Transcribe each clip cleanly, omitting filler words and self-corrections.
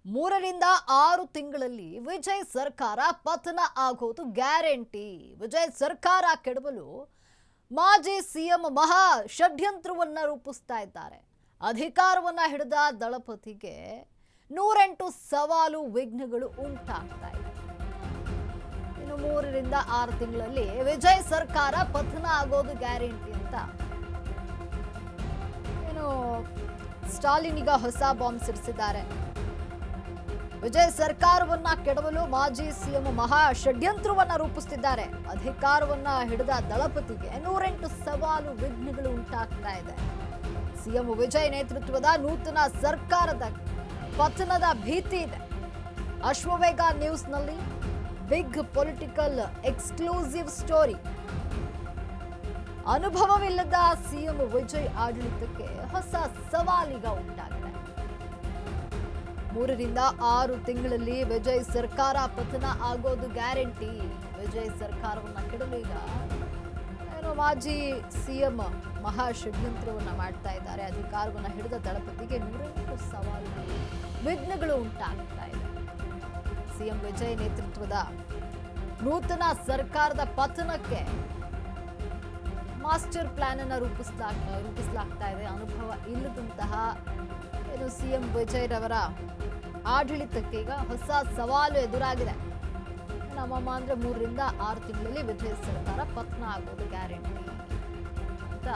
3ರಿಂದ 6 ತಿಂಗಳಲ್ಲಿ ವಿಜಯ್ ಸರ್ಕಾರ ಪತನ ಆಗೋದು ಗ್ಯಾರಂಟಿ. ವಿಜಯ್ ಸರ್ಕಾರ ಕೆಡವಲು ಮಾಜಿ ಸಿಎಂ ಮಹಾ ಷಡ್ಯಂತ್ರವನ್ನ ರೂಪಿಸ್ತಾ ಇದ್ದಾರೆ. ಅಧಿಕಾರವನ್ನ ಹಿಡಿದ ದಳಪತಿಗೆ 108 ಸವಾಲು ವಿಘ್ನಗಳು ಉಂಟಾಗ್ತಾ ಇದೆ. ಇನ್ನು 3ರಿಂದ 6 ತಿಂಗಳಲ್ಲಿ ವಿಜಯ್ ಸರ್ಕಾರ ಪತನ ಆಗೋದು ಗ್ಯಾರಂಟಿ ಅಂತ ಏನು ಸ್ಟಾಲಿನ್ ಈಗ ಹೊಸ ಬಾಂಬ್ ಸಿಡಿಸಿದ್ದಾರೆ. ವಿಜಯ್ ಸರ್ಕಾರವನ್ನ ಕೆಡವಲು ಮಾಜಿ ಸಿಎಂ ಮಹಾ ಷಡ್ಯಂತ್ರವನ್ನ ರೂಪಿಸುತ್ತಿದ್ದಾರೆ. ಅಧಿಕಾರವನ್ನ ಹಿಡಿದ ದಳಪತಿಗೆ 108 ಸವಾಲು ವಿಘ್ನಗಳು ಉಂಟಾಗ್ತಾ ಇದೆ. ಸಿಎಂ ವಿಜಯ್ ನೇತೃತ್ವದ ನೂತನ ಸರ್ಕಾರದ ಪತನದ ಭೀತಿ ಇದೆ. ಅಶ್ವವೇಗ ನ್ಯೂಸ್ನಲ್ಲಿ ಬಿಗ್ ಪೊಲಿಟಿಕಲ್ ಎಕ್ಸ್ಕ್ಲೂಸಿವ್ ಸ್ಟೋರಿ. ಅನುಭವವಿಲ್ಲದ ಸಿಎಂ ವಿಜಯ್ ಆಡಳಿತಕ್ಕೆ ಹೊಸ ಸವಾಲಿಗ ಉಂಟಾಗಿದೆ. 3ರಿಂದ 6 ತಿಂಗಳಲ್ಲಿ ವಿಜಯ್ ಸರ್ಕಾರ ಪತನ ಆಗೋದು ಗ್ಯಾರಂಟಿ. ವಿಜಯ್ ಸರ್ಕಾರವನ್ನ ಕೆಡಲು ಈಗ ಮಾಜಿ ಸಿಎಂ ಮಹಾ ಷಡ್ಯಂತ್ರವನ್ನ ಮಾಡ್ತಾ ಇದ್ದಾರೆ. ಅಧಿಕಾರವನ್ನ ಹಿಡಿದ ದಳಪತಿಗೆ 108 ಸವಾಲುಗಳು ವಿಘ್ನಗಳು ಉಂಟಾಗ್ತಾ ಇದೆ. ಸಿಎಂ ವಿಜಯ್ ನೇತೃತ್ವದ ನೂತನ ಸರ್ಕಾರದ ಪತನಕ್ಕೆ ಮಾಸ್ಟರ್ ಪ್ಲಾನ್ ಅನ್ನ ರೂಪಿಸಲಾಗ್ತಾ ಇದೆ. ಅನುಭವ ಇಲ್ಲದಂತಹ ಸಿಎಂ ವಿಜಯ್ ರವರ ಆಡಳಿತಕ್ಕೆ ಈಗ ಹೊಸ ಸವಾಲು ಎದುರಾಗಿದೆ. ನಮ್ಮಮ್ಮ ಅಂದ್ರೆ 3ರಿಂದ 6 ತಿಂಗಳಲ್ಲಿ ವಿಜಯ್ ಸರ್ಕಾರ ಪತನ ಆಗೋದು ಗ್ಯಾರಂಟಿ ಅಂತ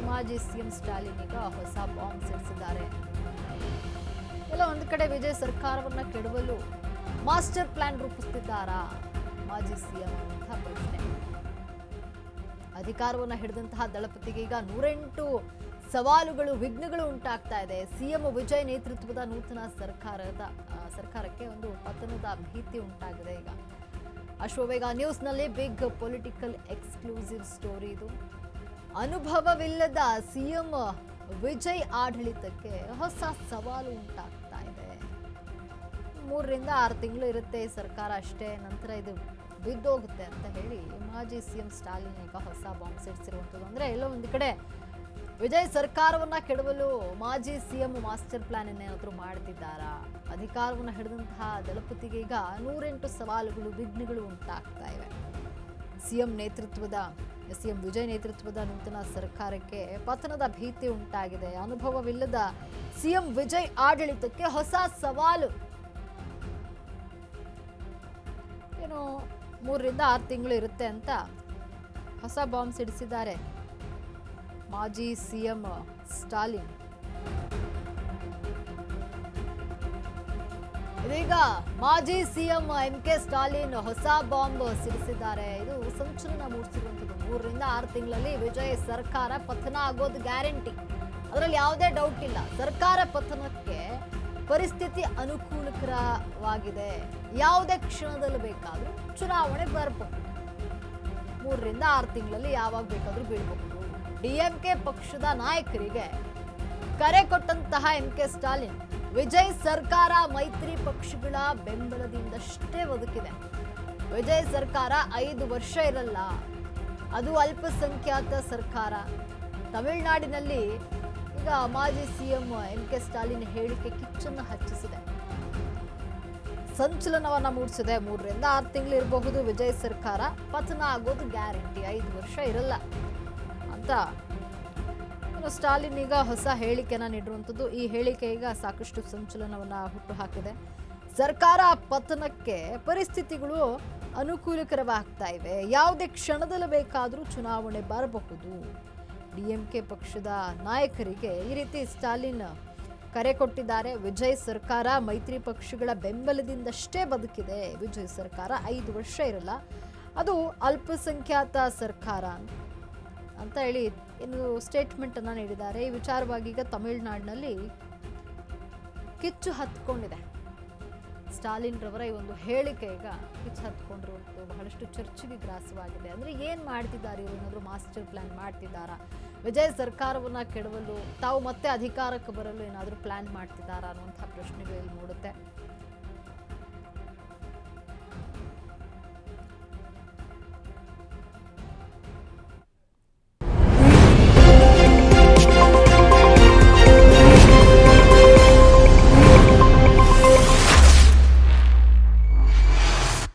ಮಾಜಿ ಸಿಎಂ ಸ್ಟಾಲಿನ್ ಈಗ ಹೊಸ ಬಾಂಬ್ ಸಿಡಿಸಿದ್ದಾರೆ. ಎಲ್ಲ ಒಂದು ಕಡೆ ವಿಜಯ್ ಸರ್ಕಾರವನ್ನ ಕೆಡವಲು ಮಾಸ್ಟರ್ ಪ್ಲಾನ್ ರೂಪಿಸುತ್ತಿದ್ದಾರಾ ಮಾಜಿ ಸಿಎಂ ಅಂತ ಪ್ರಶ್ನೆ. ಅಧಿಕಾರವನ್ನ ಹಿಡಿದಂತಹ ದಳಪತಿಗೆ ಈಗ 108 ಸವಾಲುಗಳು ವಿಘ್ನಗಳು ಉಂಟಾಗ್ತಾ ಇದೆ. ಸಿಎಂ ವಿಜಯ್ ನೇತೃತ್ವದ ನೂತನ ಸರ್ಕಾರಕ್ಕೆ ಒಂದು ಪತನದ ಭೀತಿ ಉಂಟಾಗಿದೆ. ಈಗ ಅಶ್ವವೇಗ ನ್ಯೂಸ್ನಲ್ಲಿ ಬಿಗ್ ಪೊಲಿಟಿಕಲ್ ಎಕ್ಸ್ಕ್ಲೂಸಿವ್ ಸ್ಟೋರಿ ಇದು. ಅನುಭವವಿಲ್ಲದ ಸಿಎಂ ವಿಜಯ್ ಆಡಳಿತಕ್ಕೆ ಹೊಸ ಸವಾಲು ಉಂಟಾಗ್ತಾ ಇದೆ. 3ರಿಂದ 6 ತಿಂಗಳು ಇರುತ್ತೆ ಈ ಸರ್ಕಾರ ಅಷ್ಟೇ, ನಂತರ ಇದು ಬಿದ್ದೋಗುತ್ತೆ ಅಂತ ಹೇಳಿ ಮಾಜಿ ಸಿಎಂ ಸ್ಟಾಲಿನ್ ಈಗ ಹೊಸ ಬಾಂಬ್ ಸಿಡಿಸಿರುವಂಥದ್ದು. ಅಂದ್ರೆ ಎಲ್ಲೋ ಒಂದು ಕಡೆ ವಿಜಯ್ ಸರ್ಕಾರವನ್ನ ಕೆಡವಲು ಮಾಜಿ ಸಿಎಂ ಮಾಸ್ಟರ್ ಪ್ಲಾನ್ ಏನಾದರೂ ಮಾಡ್ತಿದ್ದಾರಾ? ಅಧಿಕಾರವನ್ನು ಹಿಡಿದಂತಹ ದಳಪತಿಗೆ ಈಗ 108 ಸವಾಲುಗಳು ವಿಘ್ನಗಳು ಉಂಟಾಗ್ತಾ ಇವೆ. ಸಿಎಂ ವಿಜಯ್ ನೇತೃತ್ವದ ನೂತನ ಸರ್ಕಾರಕ್ಕೆ ಪತನದ ಭೀತಿ ಉಂಟಾಗಿದೆ. ಅನುಭವವಿಲ್ಲದ ಸಿಎಂ ವಿಜಯ್ ಆಡಳಿತಕ್ಕೆ ಹೊಸ ಸವಾಲು. 3ರಿಂದ 6 ತಿಂಗಳು ಇರುತ್ತೆ ಅಂತ ಹೊಸ ಬಾಂಬ್ ಸಿಡಿಸಿದ್ದಾರೆ ಮಾಜಿ ಸಿಎಂ ಸ್ಟಾಲಿನ್. ಇದೀಗ ಮಾಜಿ ಸಿಎಂ MK ಸ್ಟಾಲಿನ್ ಹೊಸ ಬಾಂಬ್ ಸಿಡಿಸಿದ್ದಾರೆ. ಇದು ಸಂಚಲನ ಮೂಡಿಸಿರುವಂಥದ್ದು. 3ರಿಂದ 6 ತಿಂಗಳಲ್ಲಿ ವಿಜಯ್ ಸರ್ಕಾರ ಪತನ ಆಗೋದು ಗ್ಯಾರಂಟಿ, ಅದರಲ್ಲಿ ಯಾವುದೇ ಡೌಟ್ ಇಲ್ಲ. ಸರ್ಕಾರ ಪತನಕ್ಕೆ ಪರಿಸ್ಥಿತಿ ಅನುಕೂಲಕರವಾಗಿದೆ. ಯಾವುದೇ ಕ್ಷಣದಲ್ಲಿ ಬೇಕಾದರೂ ಚುನಾವಣೆ ಬರಬಹುದು. 3ರಿಂದ 6 ತಿಂಗಳಲ್ಲಿ ಯಾವಾಗ ಬೇಕಾದರೂ ಬೀಳಬಹುದು. DMK ಪಕ್ಷದ ನಾಯಕರಿಗೆ ಕರೆ ಕೊಟ್ಟಂತಹ MK ಸ್ಟಾಲಿನ್ ವಿಜಯ್ ಸರ್ಕಾರ ಮೈತ್ರಿ ಪಕ್ಷಗಳ ಬೆಂಬಲದಿಂದಷ್ಟೇ ಬದುಕಿದೆ. ವಿಜಯ್ ಸರ್ಕಾರ 5 ವರ್ಷ ಇರಲ್ಲ, ಅದು ಅಲ್ಪಸಂಖ್ಯಾತ ಸರ್ಕಾರ. ತಮಿಳುನಾಡಿನಲ್ಲಿ ಈಗ ಮಾಜಿ ಸಿಎಂ MK ಸ್ಟಾಲಿನ್ ಹೇಳಿಕೆ ಕಿಚ್ಚನ್ನು ಹಚ್ಚಿಸಿದೆ, ಸಂಚಲನವನ್ನ ಮೂಡಿಸಿದೆ. 3ರಿಂದ 6 ತಿಂಗಳು ಇರಬಹುದು ವಿಜಯ್ ಸರ್ಕಾರ, ಪತನ ಆಗೋದು ಗ್ಯಾರಂಟಿ, 5 ವರ್ಷ ಇರಲ್ಲ ಅಂತ ಸ್ಟಾಲಿನ್ ಈಗ ಹೊಸ ಹೇಳಿಕೆಯನ್ನ ನೀಡಿರುವಂಥದ್ದು. ಈ ಹೇಳಿಕೆ ಈಗ ಸಾಕಷ್ಟು ಸಂಚಲನವನ್ನ ಹುಟ್ಟು ಹಾಕಿದೆ. ಸರ್ಕಾರ ಪತನಕ್ಕೆ ಪರಿಸ್ಥಿತಿಗಳು ಅನುಕೂಲಕರವಾಗ್ತಾ ಇವೆ, ಯಾವುದೇ ಕ್ಷಣದಲ್ಲಿ ಬೇಕಾದರೂ ಚುನಾವಣೆ ಬರಬಹುದು. DMK ಪಕ್ಷದ ನಾಯಕರಿಗೆ ಈ ರೀತಿ ಸ್ಟಾಲಿನ್ ಕರೆ ಕೊಟ್ಟಿದ್ದಾರೆ. ವಿಜಯ್ ಸರ್ಕಾರ ಮೈತ್ರಿ ಪಕ್ಷಗಳ ಬೆಂಬಲದಿಂದಷ್ಟೇ ಬದುಕಿದೆ. ವಿಜಯ್ ಸರ್ಕಾರ 5 ವರ್ಷ ಇರಲ್ಲ, ಅದು ಅಲ್ಪಸಂಖ್ಯಾತ ಸರ್ಕಾರ ಅಂತ ಹೇಳಿ ಇನ್ನು ಸ್ಟೇಟ್ಮೆಂಟ್ ಅನ್ನ ನೀಡಿದ್ದಾರೆ. ಈ ವಿಚಾರವಾಗಿ ಈಗ ತಮಿಳುನಾಡಿನಲ್ಲಿ ಕಿಚ್ಚು ಹತ್ಕೊಂಡಿದೆ. ಸ್ಟಾಲಿನ್ ರವರ ಈ ಒಂದು ಹೇಳಿಕೆ ಈಗ ಕಿಚ್ಚು ಹತ್ಕೊಂಡಿರುವಂಥದ್ದು ಬಹಳಷ್ಟು ಚರ್ಚೆಗೆ ಗ್ರಾಸವಾಗಿದೆ. ಅಂದ್ರೆ ಏನ್ ಮಾಡ್ತಿದ್ದಾರೆ ಇವರು? ಏನಾದರೂ ಮಾಸ್ಟರ್ ಪ್ಲಾನ್ ಮಾಡ್ತಿದ್ದಾರಾ? ವಿಜಯ್ ಸರ್ಕಾರವನ್ನ ಕೆಡವಲು, ತಾವು ಮತ್ತೆ ಅಧಿಕಾರಕ್ಕೆ ಬರಲು ಏನಾದರೂ ಪ್ಲಾನ್ ಮಾಡ್ತಿದ್ದಾರಾ ಅನ್ನುವಂಥ ಪ್ರಶ್ನೆಗಳು ಇಲ್ಲಿ ಮೂಡುತ್ತೆ.